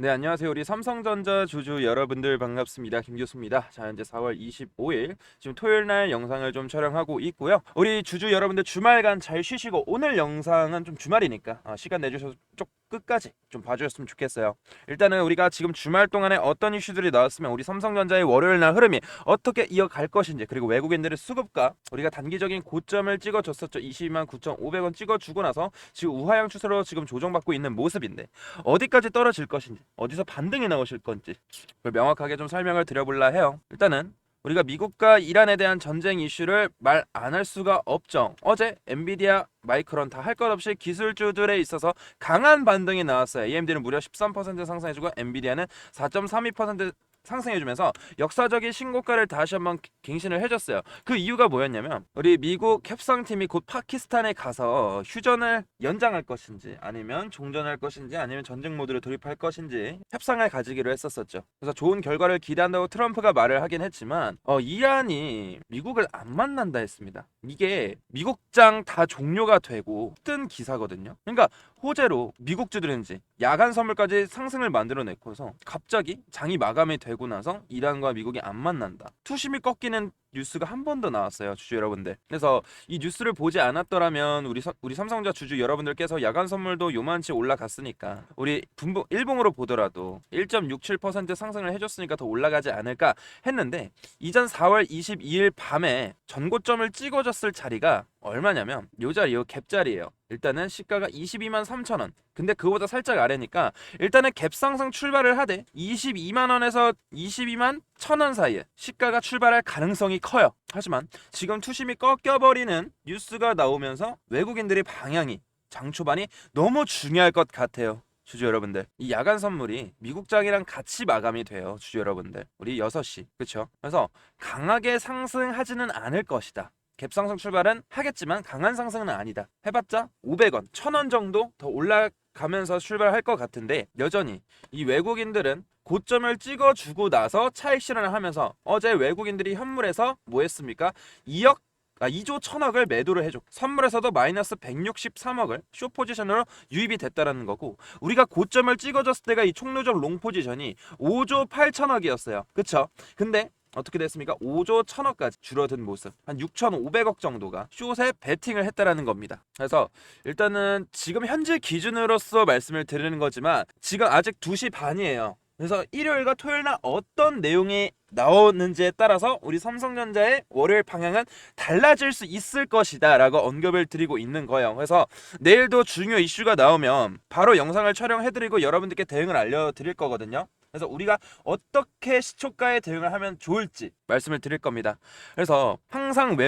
네, 안녕하세요. 우리 삼성전자 주주 여러분들 반갑습니다. 김교수입니다. 자, 현재 4월 25일 지금 토요일 날 영상을 좀 촬영하고 있고요. 우리 주주 여러분들 주말간 잘 쉬시고 오늘 영상은 좀 주말이니까 시간 내주셔서 쭉 끝까지 좀 봐주셨으면 좋겠어요. 일단은 우리가 지금 주말 동안에 어떤 이슈들이 나왔으면 우리 삼성전자의 월요일 날 흐름이 어떻게 이어갈 것인지, 그리고 외국인들의 수급과 우리가 단기적인 고점을 찍어줬었죠. 22만 9,500원 찍어주고 나서 지금 우하향 추세로 지금 조정받고 있는 모습인데 어디까지 떨어질 것인지, 어디서 반등이 나오실 건지 그걸 명확하게 좀 설명을 드려볼라 해요. 일단은 우리가 미국과 이란에 대한 전쟁 이슈를 말 안 할 수가 없죠. 어제 엔비디아, 마이크론 다 할 것 없이 기술주들에 있어서 강한 반등이 나왔어요. AMD는 무려 13% 상승해주고 엔비디아는 4.32% 상승해주면서 역사적인 신고가를 다시 한번 갱신을 해줬어요. 그 이유가 뭐였냐면 우리 미국 협상팀이 곧 파키스탄에 가서 휴전을 연장할 것인지, 아니면 종전할 것인지, 아니면 전쟁 모드로 돌입할 것인지 협상을 가지기로 했었었죠. 그래서 좋은 결과를 기대한다고 트럼프가 말을 하긴 했지만 이란이 미국을 안 만난다 했습니다. 이게 미국장 다 종료가 되고 뜬 기사거든요. 그러니까 호재로 미국주들인지 야간 선물까지 상승을 만들어내고서 갑자기 장이 마감이 되고 나서 이란과 미국이 안 만난다, 투심이 꺾이는 뉴스가 한 번 더 나왔어요, 주주 여러분들. 그래서 이 뉴스를 보지 않았더라면 우리 삼성전자 주주 여러분들께서 야간 선물도 요만치 올라갔으니까 우리 일봉으로 보더라도 1.67% 상승을 해줬으니까 더 올라가지 않을까 했는데, 이전 4월 22일 밤에 전고점을 찍어줬을 자리가 얼마냐면 요 자리, 요 갭 자리예요. 일단은 시가가 22만 3천원. 근데 그거보다 살짝 아래니까 일단은 갭 상승 출발을 하되 22만원에서 22만 1천원 사이에 시가가 출발할 가능성이 커요. 하지만 지금 투심이 꺾여버리는 뉴스가 나오면서 외국인들의 방향이, 장 초반이 너무 중요할 것 같아요. 주주 여러분들, 이 야간 선물이 미국장이랑 같이 마감이 돼요. 주주 여러분들, 우리 6시, 그쵸? 그래서 강하게 상승하지는 않을 것이다. 갭 상승 출발은 하겠지만 강한 상승은 아니다. 해봤자 500원, 1000원 정도 더 올라가면서 출발할 것 같은데, 여전히 이 외국인들은 고점을 찍어주고 나서 차익 실현을 하면서 어제 외국인들이 현물에서 뭐 했습니까? 2조 1000억을 매도를 해줬고, 선물에서도 마이너스 163억을 쇼 포지션으로 유입이 됐다라는 거고, 우리가 고점을 찍어줬을 때가 이 총누적 롱 포지션이 5조 8천억이었어요. 그쵸? 근데 어떻게 됐습니까? 5조 1000억까지 줄어든 모습, 한 6,500억 정도가 숏에 베팅을 했다라는 겁니다. 그래서 일단은 지금 현재 기준으로서 말씀을 드리는 거지만 지금 아직 2시 반이에요. 그래서 일요일과 토요일날 어떤 내용이 나오는지에 따라서 우리 삼성전자의 월요일 방향은 달라질 수 있을 것이다 라고 언급을 드리고 있는 거예요. 그래서 내일도 중요 이슈가 나오면 바로 영상을 촬영해드리고 여러분들께 대응을 알려드릴 거거든요. 그래서 우리가 어떻게 시초가에 대응을 하면 좋을지 말씀을 드릴 겁니다. 그래서 항상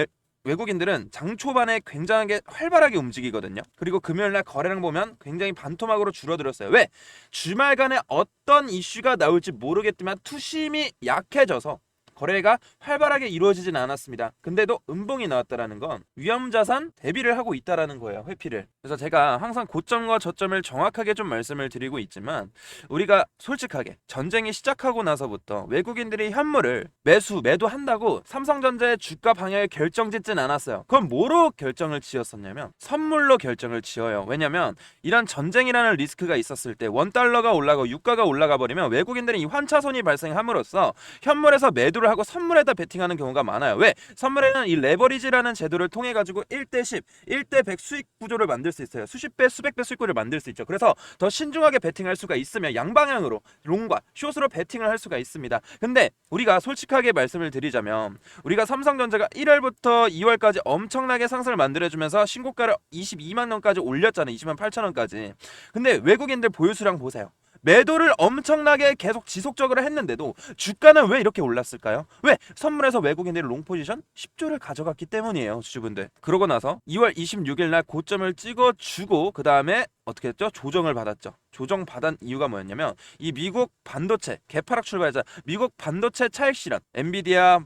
외국인들은 장 초반에 굉장하게 활발하게 움직이거든요. 그리고 금요일날 거래량 보면 굉장히 반토막으로 줄어들었어요. 왜? 주말간에 어떤 이슈가 나올지 모르겠지만 투심이 약해져서 거래가 활발하게 이루어지진 않았습니다. 근데도 음봉이 나왔다라는 건 위험자산 대비를 하고 있다라는 거예요, 회피를. 그래서 제가 항상 고점과 저점을 정확하게 좀 말씀을 드리고 있지만, 우리가 솔직하게 전쟁이 시작하고 나서부터 외국인들이 현물을 매도한다고 삼성전자의 주가 방향을 결정짓진 않았어요. 그럼 뭐로 결정을 지었었냐면 선물로 결정을 지어요. 왜냐면 이런 전쟁이라는 리스크가 있었을 때 원달러가 올라가고 유가가 올라가 버리면 외국인들은 이 환차손이 발생함으로써 현물에서 매도를 하고 선물에다 베팅하는 경우가 많아요. 왜? 선물에는 이 레버리지라는 제도를 통해 가지고 1대10, 1대100 수익 구조를 만들 수 있어요. 수십 배, 수백 배 수익 구조를 만들 수 있죠. 그래서 더 신중하게 베팅할 수가 있으면 양방향으로 롱과 숏으로 베팅을 할 수가 있습니다. 근데 우리가 솔직하게 말씀을 드리자면 우리가 삼성전자가 1월부터 2월까지 엄청나게 상승을 만들어주면서 신고가를 22만 원까지 올렸잖아요. 20만 8천 원까지. 근데 외국인들 보유수량 보세요. 매도를 엄청나게 계속 지속적으로 했는데도 주가는 왜 이렇게 올랐을까요? 왜? 선물에서 외국인들이 롱포지션 10조를 가져갔기 때문이에요, 주주분들. 그러고 나서 2월 26일 날 고점을 찍어주고 그 다음에 어떻게 했죠? 조정을 받았죠. 조정받은 이유가 뭐였냐면 이 미국 반도체 개파락 출발자 미국 반도체 차익 실현, 엔비디아,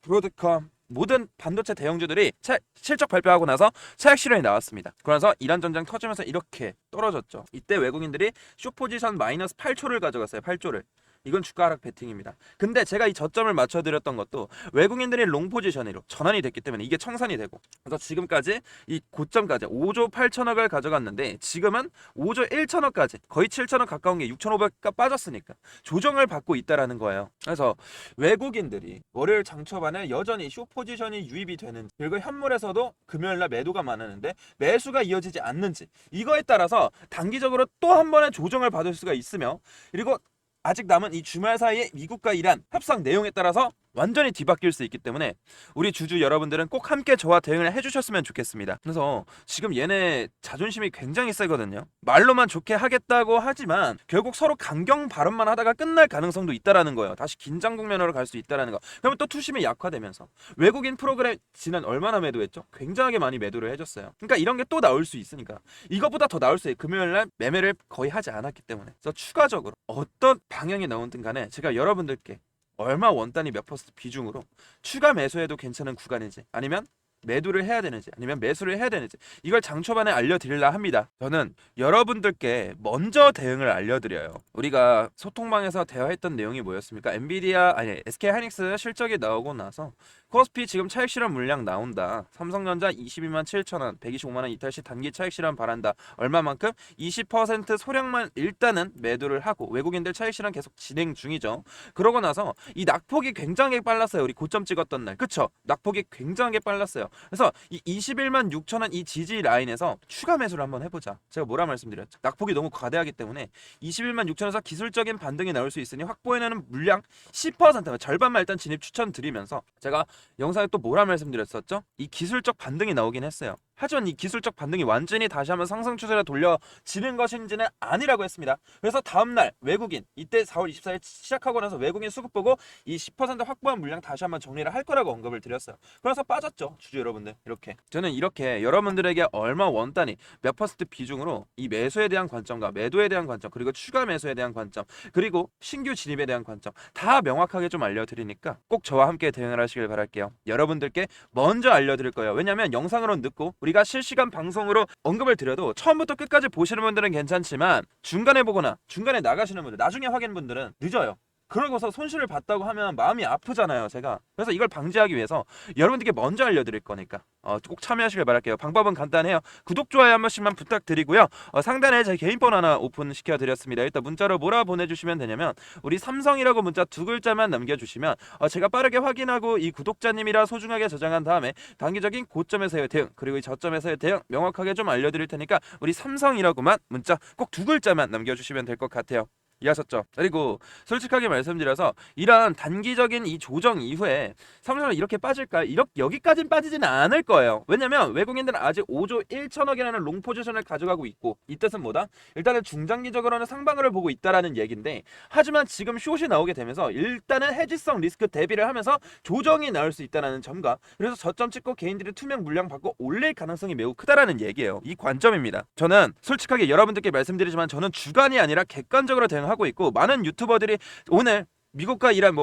브로드컴 모든 반도체 대형주들이 실적 발표하고 나서 차익 실현이 나왔습니다. 그러면서 이란 전쟁 터지면서 이렇게 떨어졌죠. 이때 외국인들이 숏 포지션 마이너스 8조를 가져갔어요. 8조를. 이건 주가 하락 베팅입니다. 근데 제가 이 저점을 맞춰드렸던 것도 외국인들이 롱 포지션으로 전환이 됐기 때문에 이게 청산이 되고, 그래서 지금까지 이 고점까지 5조 8천억을 가져갔는데 지금은 5조 1천억까지 거의 7천억 가까운 게 6,500가 빠졌으니까 조정을 받고 있다라는 거예요. 그래서 외국인들이 월요일 장초반에 여전히 쇼 포지션이 유입이 되는지, 그리고 현물에서도 금요일날 매도가 많았는데 매수가 이어지지 않는지, 이거에 따라서 단기적으로 또 한 번의 조정을 받을 수가 있으며, 그리고 아직 남은 이 주말 사이에 미국과 이란 협상 내용에 따라서 완전히 뒤바뀔 수 있기 때문에 우리 주주 여러분들은 꼭 함께 저와 대응을 해주셨으면 좋겠습니다. 그래서 지금 얘네 자존심이 굉장히 세거든요. 말로만 좋게 하겠다고 하지만 결국 서로 강경 발언만 하다가 끝날 가능성도 있다라는 거예요. 다시 긴장 국면으로 갈 수 있다라는 거. 그러면 또 투심이 약화되면서 외국인 프로그램 지난 얼마나 매도했죠? 굉장하게 많이 매도를 해줬어요. 그러니까 이런 게 또 나올 수 있으니까 이것보다 더 나올 수 있어요. 금요일날 매매를 거의 하지 않았기 때문에. 그래서 추가적으로 어떤 방향이 나오든 간에 제가 여러분들께 얼마 원단위 몇 퍼센트 비중으로 추가 매수해도 괜찮은 구간인지, 아니면 매도를 해야 되는지, 아니면 매수를 해야 되는지, 이걸 장초반에 알려드리려 합니다. 저는 여러분들께 먼저 대응을 알려드려요. 우리가 소통방에서 대화했던 내용이 뭐였습니까? 엔비디아 아니 SK 하이닉스 실적이 나오고 나서 코스피 지금 차익 실현 물량 나온다. 삼성전자 22만 7천원 125만원 이탈 시 단기 차익 실현 바란다. 얼마만큼? 20% 소량만 일단은 매도를 하고, 외국인들 차익 실현 계속 진행 중이죠. 그러고 나서 이 낙폭이 굉장히 빨랐어요. 우리 고점 찍었던 날, 그쵸? 낙폭이 굉장히 빨랐어요. 그래서 이 21만 6천원 이 지지 라인에서 추가 매수를 한번 해보자. 제가 뭐라 말씀드렸죠? 낙폭이 너무 과대하기 때문에 21만 6천원에서 기술적인 반등이 나올 수 있으니 확보해내는 물량 10% 절반만 일단 진입 추천드리면서, 제가 영상에 또 뭐라 말씀드렸었죠? 이 기술적 반등이 나오긴 했어요. 하지만 이 기술적 반등이 완전히 다시 한번 상승 추세로 돌려지는 것인지는 아니라고 했습니다. 그래서 다음날 외국인, 이때 4월 24일 시작하고 나서 외국인 수급 보고 이 10% 확보한 물량 다시 한번 정리를 할 거라고 언급을 드렸어요. 그래서 빠졌죠, 주주 여러분들. 이렇게 저는 이렇게 여러분들에게 얼마 원단위 몇 퍼센트 비중으로 이 매수에 대한 관점과 매도에 대한 관점, 그리고 추가 매수에 대한 관점, 그리고 신규 진입에 대한 관점 다 명확하게 좀 알려드리니까 꼭 저와 함께 대응을 하시길 바랄게요. 여러분들께 먼저 알려드릴 거예요. 왜냐면 영상으로 늦고 우리가 실시간 방송으로 언급을 드려도 처음부터 끝까지 보시는 분들은 괜찮지만 중간에 보거나 중간에 나가시는 분들, 나중에 확인 분들은 늦어요. 그러고서 손실을 봤다고 하면 마음이 아프잖아요, 제가. 그래서 이걸 방지하기 위해서 여러분들께 먼저 알려드릴 거니까 꼭 참여하시길 바랄게요. 방법은 간단해요. 구독, 좋아요 한 번씩만 부탁드리고요. 상단에 제 개인 번 하나 오픈시켜 드렸습니다. 일단 문자로 뭐라 보내주시면 되냐면 우리 삼성이라고 문자 2글자만 남겨주시면 제가 빠르게 확인하고 이 구독자님이라 소중하게 저장한 다음에 단기적인 고점에서의 대응, 그리고 이 저점에서의 대응 명확하게 좀 알려드릴 테니까 우리 삼성이라고만 문자 꼭 2글자만 남겨주시면 될 것 같아요. 이해하셨죠? 그리고 솔직하게 말씀드려서 이런 단기적인 이 조정 이후에 삼성은 이렇게 빠질까? 여기까지는 빠지지는 않을 거예요. 왜냐면 외국인들은 아직 5조 1천억이라는 롱 포지션을 가져가고 있고, 이 뜻은 뭐다? 일단은 중장기적으로는 상방을 보고 있다라는 얘기인데, 하지만 지금 숏이 나오게 되면서 일단은 해지성 리스크 대비를 하면서 조정이 나올 수 있다는 점과, 그래서 저점 찍고 개인들이 투명 물량 받고 올릴 가능성이 매우 크다라는 얘기예요. 이 관점입니다. 저는 솔직하게 여러분들께 말씀드리지만 저는 주간이 아니라 객관적으로 대응하고 있고, 많은 유튜버들이 오늘 미국과 이란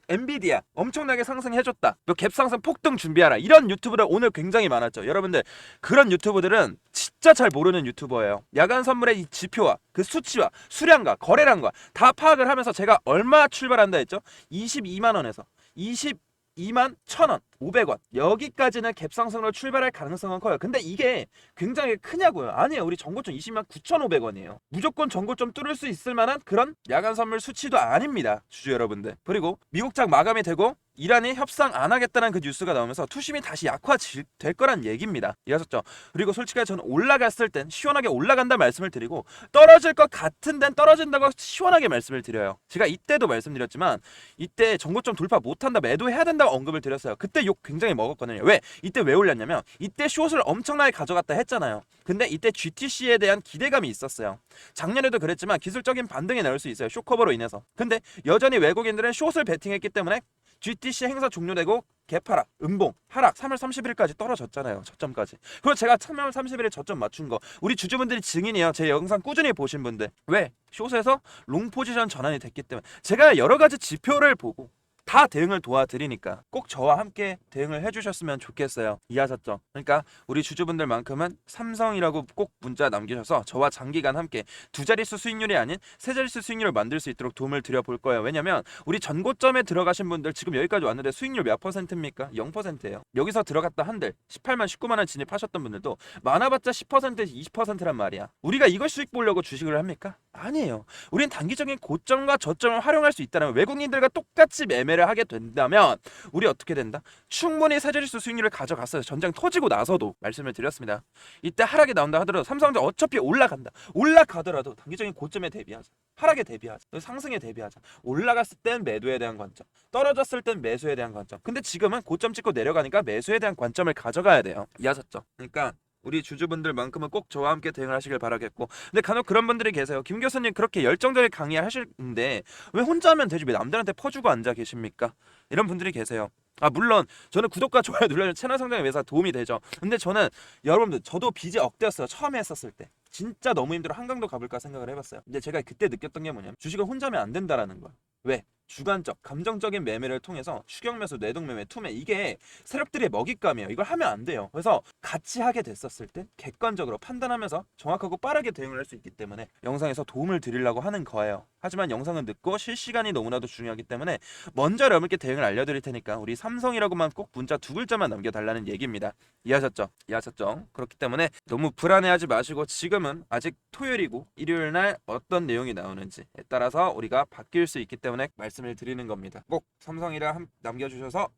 엔비디아 엄청나게 상승해줬다, 갭 상승 폭등 준비하라, 이런 유튜브들 오늘 굉장히 많았죠. 여러분들 그런 유튜브들은 진짜 잘 모르는 유튜버예요. 야간 선물의 이 지표와 그 수치와 수량과 거래량과 다 파악을 하면서 제가 얼마 출발한다 했죠? 22만원에서 22만 1,000원 500원 여기까지는 갭상승으로 출발할 가능성은 커요. 근데 이게 굉장히 크냐고요? 아니에요. 우리 전고점 20만 9,500원이에요. 무조건 전고점 뚫을 수 있을 만한 그런 야간 선물 수치도 아닙니다, 주주 여러분들. 그리고 미국장 마감이 되고 이란이 협상 안 하겠다는 그 뉴스가 나오면서 투심이 다시 약화될 거란 얘기입니다. 이해하셨죠? 그리고 솔직하게 저는 올라갔을 땐 시원하게 올라간다 말씀을 드리고, 떨어질 것 같은 데는 떨어진다고 시원하게 말씀을 드려요. 제가 이때도 말씀드렸지만 이때 전고점 돌파 못한다, 매도해야 된다고 언급을 드렸어요. 그때 욕 굉장히 먹었거든요. 이때 왜 올렸냐면 이때 숏을 엄청나게 가져갔다 했잖아요. 근데 이때 GTC에 대한 기대감이 있었어요. 작년에도 그랬지만 기술적인 반등이 나올 수 있어요, 숏 커버로 인해서. 근데 여전히 외국인들은 숏을 베팅했기 때문에 GTC 행사 종료되고 개파락, 음봉, 하락 3월 30일까지 떨어졌잖아요, 저점까지. 그리고 제가 3월 30일에 저점 맞춘 거 우리 주주분들이 증인이에요. 제 영상 꾸준히 보신 분들. 왜? 숏에서 롱 포지션 전환이 됐기 때문에. 제가 여러 가지 지표를 보고 다 대응을 도와드리니까 꼭 저와 함께 대응을 해주셨으면 좋겠어요. 이해하셨죠? 그러니까 우리 주주분들만큼은 삼성이라고 꼭 문자 남기셔서 저와 장기간 함께 두 자릿수 수익률이 아닌 세 자릿수 수익률을 만들 수 있도록 도움을 드려볼 거예요. 왜냐면 우리 전고점에 들어가신 분들 지금 여기까지 왔는데 수익률 몇 %입니까? 0%예요. 여기서 들어갔다 한들 18만 19만 원 진입하셨던 분들도 많아봤자 10%에서 20%란 말이야. 우리가 이걸 수익 보려고 주식을 합니까? 아니에요. 우린 단기적인 고점과 저점을 활용할 수 있다면 외국인들과 똑같이 매매를 하게 된다면 우리 어떻게 된다? 충분히 세 자릿수 수익률을 가져갔어요. 전장 터지고 나서도 말씀을 드렸습니다. 이때 하락이 나온다 하더라도 삼성전자 어차피 올라간다. 올라가더라도 단기적인 고점에 대비하자. 하락에 대비하자. 상승에 대비하자. 올라갔을 땐 매도에 대한 관점, 떨어졌을 땐 매수에 대한 관점. 근데 지금은 고점 찍고 내려가니까 매수에 대한 관점을 가져가야 돼요. 이해하셨죠? 그러니까 우리 주주분들만큼은 꼭 저와 함께 대응을 하시길 바라겠고, 근데 간혹 그런 분들이 계세요. 김 교수님 그렇게 열정적인 강의하시는데 왜 혼자 하면 되지 왜 남들한테 퍼주고 앉아 계십니까? 이런 분들이 계세요. 물론 저는 구독과 좋아요 눌러주면 채널 성장에 위해서 도움이 되죠. 근데 저는 여러분들 저도 빚이 억대였어요. 처음에 했었을 때 진짜 너무 힘들어 한강도 가볼까 생각을 해봤어요. 근데 제가 그때 느꼈던 게 뭐냐면 주식을 혼자 하면 안 된다라는 거야. 왜? 주관적, 감정적인 매매를 통해서 추격매수, 내동매매, 투매 이게 세력들의 먹잇감이에요. 이걸 하면 안 돼요. 그래서 같이 하게 됐었을 때 객관적으로 판단하면서 정확하고 빠르게 대응을 할 수 있기 때문에 영상에서 도움을 드리려고 하는 거예요. 하지만 영상은 늦고 실시간이 너무나도 중요하기 때문에 먼저 여러분께 대응을 알려드릴 테니까 우리 삼성이라고만 꼭 문자 두 글자만 남겨달라는 얘기입니다. 이해하셨죠? 이해하셨죠? 그렇기 때문에 너무 불안해하지 마시고 지금은 아직 토요일이고 일요일 날 어떤 내용이 나오는지에 따라서 우리가 바뀔 수 있기 때문에 말씀을 드리는 겁니다. 꼭 삼성이라 남겨주셔서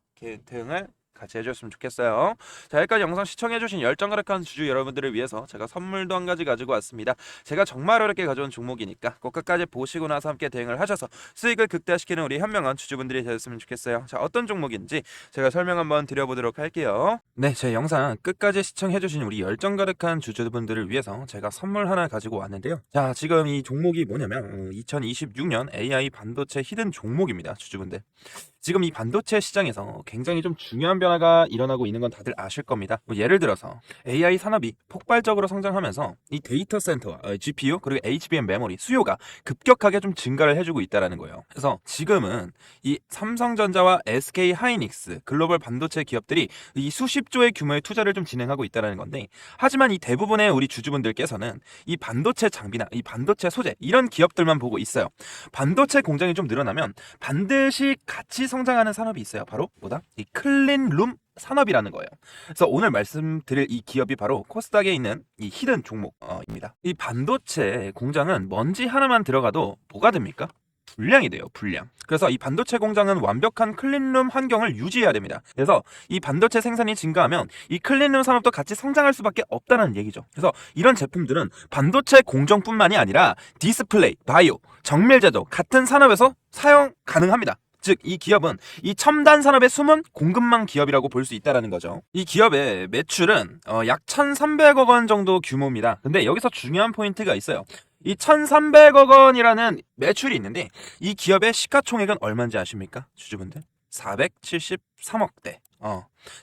대응을 같이 해줬으면 좋겠어요. 자, 여기까지 영상 시청해주신 열정가득한 주주 여러분들을 위해서 제가 선물도 한 가지 가지고 왔습니다. 제가 정말 어렵게 가져온 종목이니까 꼭 끝까지 보시고 나서 함께 대응을 하셔서 수익을 극대화시키는 우리 현명한 주주분들이 되셨으면 좋겠어요. 자, 어떤 종목인지 제가 설명 한번 드려보도록 할게요. 네, 제 영상 끝까지 시청해주신 우리 열정가득한 주주분들을 위해서 제가 선물 하나 가지고 왔는데요. 자, 지금 이 종목이 뭐냐면 2026년 AI 반도체 히든 종목입니다. 주주분들. 지금 이 반도체 시장에서 굉장히 좀 중요한 변화가 일어나고 있는 건 다들 아실 겁니다. 예를 들어서 AI 산업이 폭발적으로 성장하면서 이 데이터 센터, GPU 그리고 HBM 메모리 수요가 급격하게 좀 증가를 해주고 있다는 거예요. 그래서 지금은 이 삼성전자와 SK 하이닉스 글로벌 반도체 기업들이 이 수십조의 규모의 투자를 좀 진행하고 있다는 건데, 하지만 이 대부분의 우리 주주분들께서는 이 반도체 장비나 이 반도체 소재 이런 기업들만 보고 있어요. 반도체 공장이 좀 늘어나면 반드시 같이 성장하는 산업이 있어요. 바로 뭐다? 이 클린룸 산업이라는 거예요. 그래서 오늘 말씀드릴 이 기업이 바로 코스닥에 있는 이 히든 종목입니다. 이 반도체 공장은 먼지 하나만 들어가도 뭐가 됩니까? 불량이 돼요. 불량. 그래서 이 반도체 공장은 완벽한 클린룸 환경을 유지해야 됩니다. 그래서 이 반도체 생산이 증가하면 이 클린룸 산업도 같이 성장할 수밖에 없다는 얘기죠. 그래서 이런 제품들은 반도체 공정뿐만이 아니라 디스플레이, 바이오, 정밀 제조 같은 산업에서 사용 가능합니다. 즉 이 기업은 이 첨단 산업의 숨은 공급망 기업이라고 볼 수 있다는 거죠. 이 기업의 매출은 약 1,300억 원 정도 규모입니다. 근데 여기서 중요한 포인트가 있어요. 이 1,300억 원이라는 매출이 있는데 이 기업의 시가총액은 얼마인지 아십니까? 주주분들? 473억대.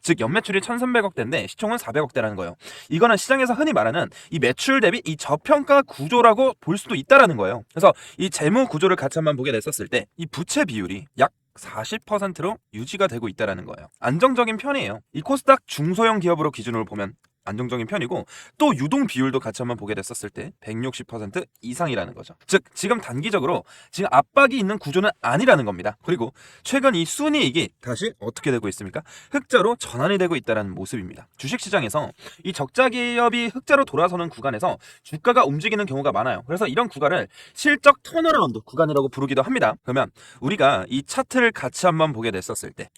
즉 연매출이 1,300억대인데 시총은 400억대라는 거예요. 이거는 시장에서 흔히 말하는 이 매출 대비 이 저평가 구조라고 볼 수도 있다라는 거예요. 그래서 이 재무 구조를 같이 한번 보게 됐었을 때 이 부채 비율이 약 40%로 유지가 되고 있다라는 거예요. 안정적인 편이에요. 이 코스닥 중소형 기업으로 기준으로 보면 안정적인 편이고, 또 유동 비율도 같이 한번 보게 됐었을 때 160% 이상이라는 거죠. 즉 지금 단기적으로 지금 압박이 있는 구조는 아니라는 겁니다. 그리고 최근 이 순이익이 다시 어떻게 되고 있습니까? 흑자로 전환이 되고 있다는 모습입니다. 주식시장에서 이 적자 기업이 흑자로 돌아서는 구간에서 주가가 움직이는 경우가 많아요. 그래서 이런 구간을 실적 턴어라운드 구간이라고 부르기도 합니다. 그러면 우리가 이 차트를 같이 한번 보게 됐었을 때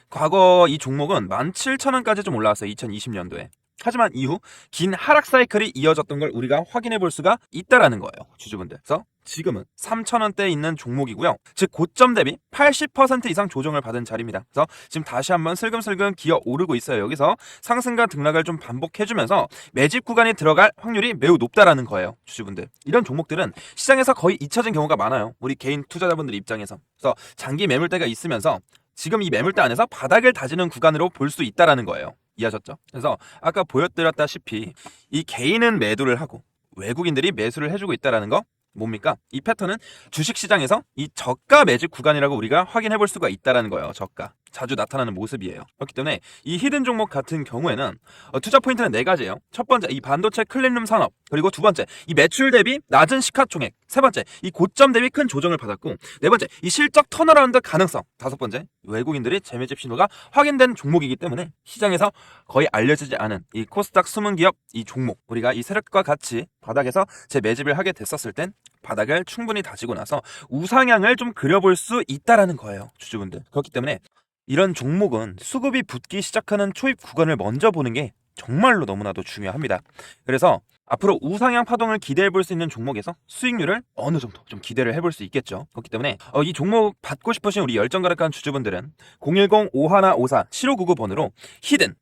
과거 이 종목은 17,000원까지 좀 올라왔어요. 2020년도에. 하지만 이후 긴 하락 사이클이 이어졌던 걸 우리가 확인해 볼 수가 있다라는 거예요. 주주분들. 그래서 지금은 3,000원대에 있는 종목이고요. 즉 고점 대비 80% 이상 조정을 받은 자리입니다. 그래서 지금 다시 한번 슬금슬금 기어 오르고 있어요. 여기서 상승과 등락을 좀 반복해주면서 매집 구간이 들어갈 확률이 매우 높다라는 거예요. 주주분들. 이런 종목들은 시장에서 거의 잊혀진 경우가 많아요. 우리 개인 투자자분들 입장에서. 그래서 장기 매물대가 있으면서 지금 이 매물대 안에서 바닥을 다지는 구간으로 볼 수 있다라는 거예요. 이해하셨죠? 그래서 아까 보여드렸다시피 이 개인은 매도를 하고 외국인들이 매수를 해주고 있다는 거 뭡니까? 이 패턴은 주식시장에서 이 저가 매집 구간이라고 우리가 확인해 볼 수가 있다라는 거예요. 저가. 자주 나타나는 모습이에요. 그렇기 때문에 이 히든 종목 같은 경우에는 투자 포인트는 네 가지예요. 첫 번째, 이 반도체 클린룸 산업. 그리고 두 번째, 이 매출 대비 낮은 시가총액. 세 번째, 이 고점 대비 큰 조정을 받았고, 네 번째, 이 실적 턴어라운드 가능성. 다섯 번째, 외국인들이 재매집 신호가 확인된 종목이기 때문에 시장에서 거의 알려지지 않은 이 코스닥 숨은 기업 이 종목, 우리가 이 세력과 같이 바닥에서 재매집을 하게 됐었을 땐 바닥을 충분히 다지고 나서 우상향을 좀 그려볼 수 있다라는 거예요, 주주분들. 그렇기 때문에 이런 종목은 수급이 붙기 시작하는 초입 구간을 먼저 보는 게 정말로 너무나도 중요합니다. 그래서 앞으로 우상향 파동을 기대해 볼 수 있는 종목에서 수익률을 어느 정도 좀 기대를 해볼 수 있겠죠. 그렇기 때문에 이 종목 받고 싶으신 우리 열정가득한 주주분들은 010-5154-7599번으로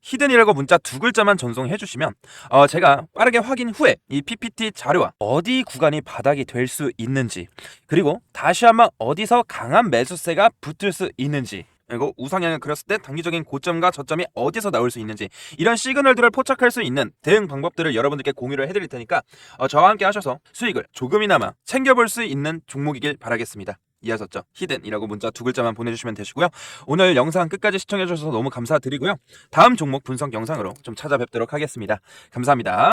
히든이라고 문자 두 글자만 전송해 주시면 제가 빠르게 확인 후에 이 PPT 자료와 어디 구간이 바닥이 될 수 있는지, 그리고 다시 한번 어디서 강한 매수세가 붙을 수 있는지, 그리고 우상향을 그렸을 때 단기적인 고점과 저점이 어디서 나올 수 있는지, 이런 시그널들을 포착할 수 있는 대응 방법들을 여러분들께 공유를 해드릴 테니까 저와 함께 하셔서 수익을 조금이나마 챙겨볼 수 있는 종목이길 바라겠습니다. 이해하셨죠? 히든이라고 문자 두 글자만 보내주시면 되시고요. 오늘 영상 끝까지 시청해주셔서 너무 감사드리고요. 다음 종목 분석 영상으로 좀 찾아뵙도록 하겠습니다. 감사합니다.